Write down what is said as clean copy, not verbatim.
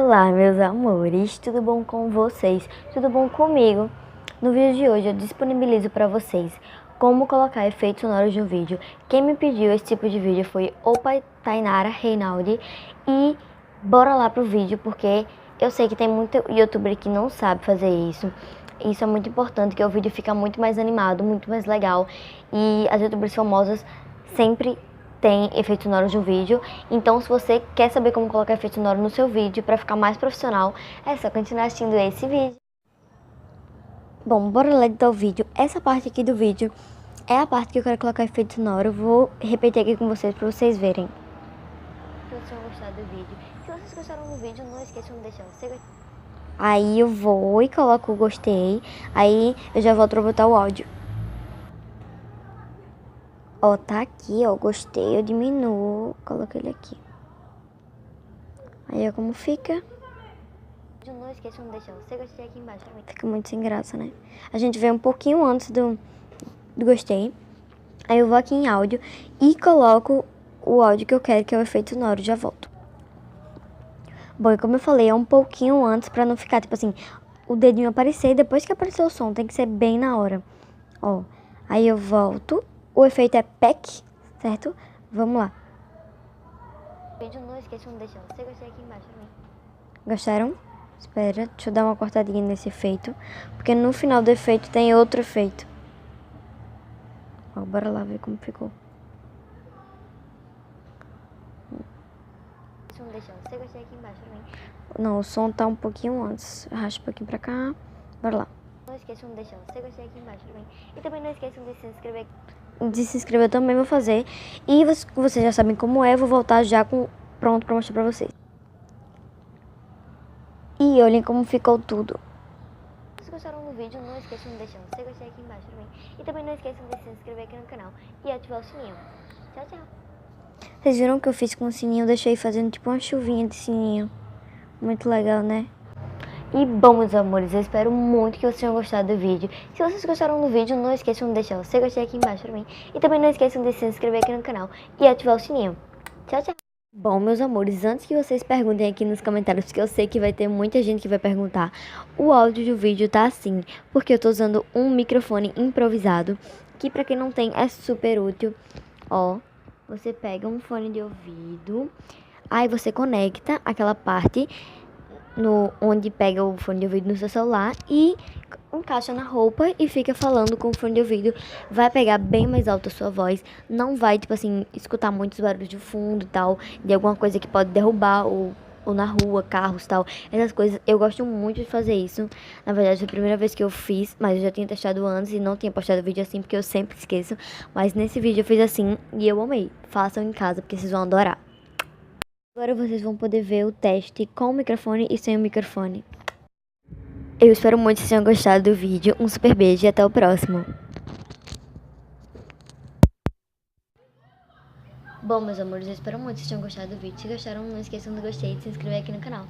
Olá, meus amores, tudo bom com vocês? Tudo bom comigo? No vídeo de hoje eu disponibilizo para vocês como colocar efeitos sonoros no vídeo. Quem me pediu esse tipo de vídeo foi Tainara Reinaldi e bora lá pro vídeo porque eu sei que tem muito youtuber que não sabe fazer isso. Isso é muito importante, que o vídeo fica muito mais animado, muito mais legal e as youtubers famosas sempre tem efeitos sonoros no vídeo. Então, se você quer saber como colocar efeito sonoro no seu vídeo para ficar mais profissional, é só continuar assistindo esse vídeo. Bom, bora lá editar o vídeo. Essa parte aqui do vídeo é a parte que eu quero colocar efeito sonoro. Vou repetir aqui com vocês para vocês verem. Se vocês tenham gostado do vídeo. Se vocês gostaram do vídeo, não esqueçam de deixar o seu gostei. Aí eu vou e coloco o gostei. Aí eu já volto para botar o áudio. Ó, tá aqui, ó, gostei, eu diminuo, coloco ele aqui. Aí, ó, como fica. Não esqueçam de deixar o seu gostei aqui embaixo também. Fica muito sem graça, né? A gente vê um pouquinho antes do gostei. Aí eu vou aqui em áudio e coloco o áudio que eu quero, que é o efeito sonoro, já volto. Bom, e como eu falei, é um pouquinho antes pra não ficar, tipo assim, o dedinho aparecer e depois que aparecer o som, tem que ser bem na hora. Ó, aí eu volto. O efeito é PEC, certo? Vamos lá. Não esqueçam de deixar o seu gostei aqui embaixo também. Gostaram? Espera, deixa eu dar uma cortadinha nesse efeito. Porque no final do efeito tem outro efeito. Ó, bora lá ver como ficou. Deixar o seu gostei aqui embaixo também. Não, o som tá um pouquinho antes. Arrasta um pouquinho pra cá. Bora lá. Não esqueçam de deixar o seu gostei aqui embaixo também. E também não esqueçam de se inscrever. De se inscrever eu também vou fazer. E vocês já sabem como é. Eu vou voltar já pronto pra mostrar pra vocês. E olhem como ficou tudo. Se vocês gostaram do vídeo, não esqueçam de deixar o seu gostei aqui embaixo também. E também não esqueçam de se inscrever aqui no canal e ativar o sininho. Tchau, tchau. Vocês viram o que eu fiz com o sininho? Eu deixei fazendo tipo uma chuvinha de sininho. Muito legal, né? E bom, meus amores, eu espero muito que vocês tenham gostado do vídeo. Se vocês gostaram do vídeo, não esqueçam de deixar o seu gostei aqui embaixo também. E também não esqueçam de se inscrever aqui no canal e ativar o sininho. Tchau, tchau. Bom, meus amores, antes que vocês perguntem aqui nos comentários, porque eu sei que vai ter muita gente que vai perguntar, o áudio do vídeo tá assim, porque eu tô usando um microfone improvisado, que pra quem não tem é super útil. Ó, você pega um fone de ouvido, aí você conecta aquela parte onde pega o fone de ouvido no seu celular e encaixa na roupa e fica falando com o fone de ouvido. Vai pegar bem mais alto a sua voz. Não vai, tipo assim, escutar muitos barulhos de fundo e tal, de alguma coisa que pode derrubar ou na rua, carros e tal. Essas coisas, eu gosto muito de fazer isso. Na verdade, foi a primeira vez que eu fiz, mas eu já tinha testado antes e não tinha postado vídeo assim, porque eu sempre esqueço. Mas nesse vídeo eu fiz assim e eu amei. Façam em casa, porque vocês vão adorar. Agora vocês vão poder ver o teste com o microfone e sem o microfone. Eu espero muito que vocês tenham gostado do vídeo. Um super beijo e até o próximo. Bom, meus amores, eu espero muito que vocês tenham gostado do vídeo. Se gostaram, não esqueçam de gostei e de se inscrever aqui no canal.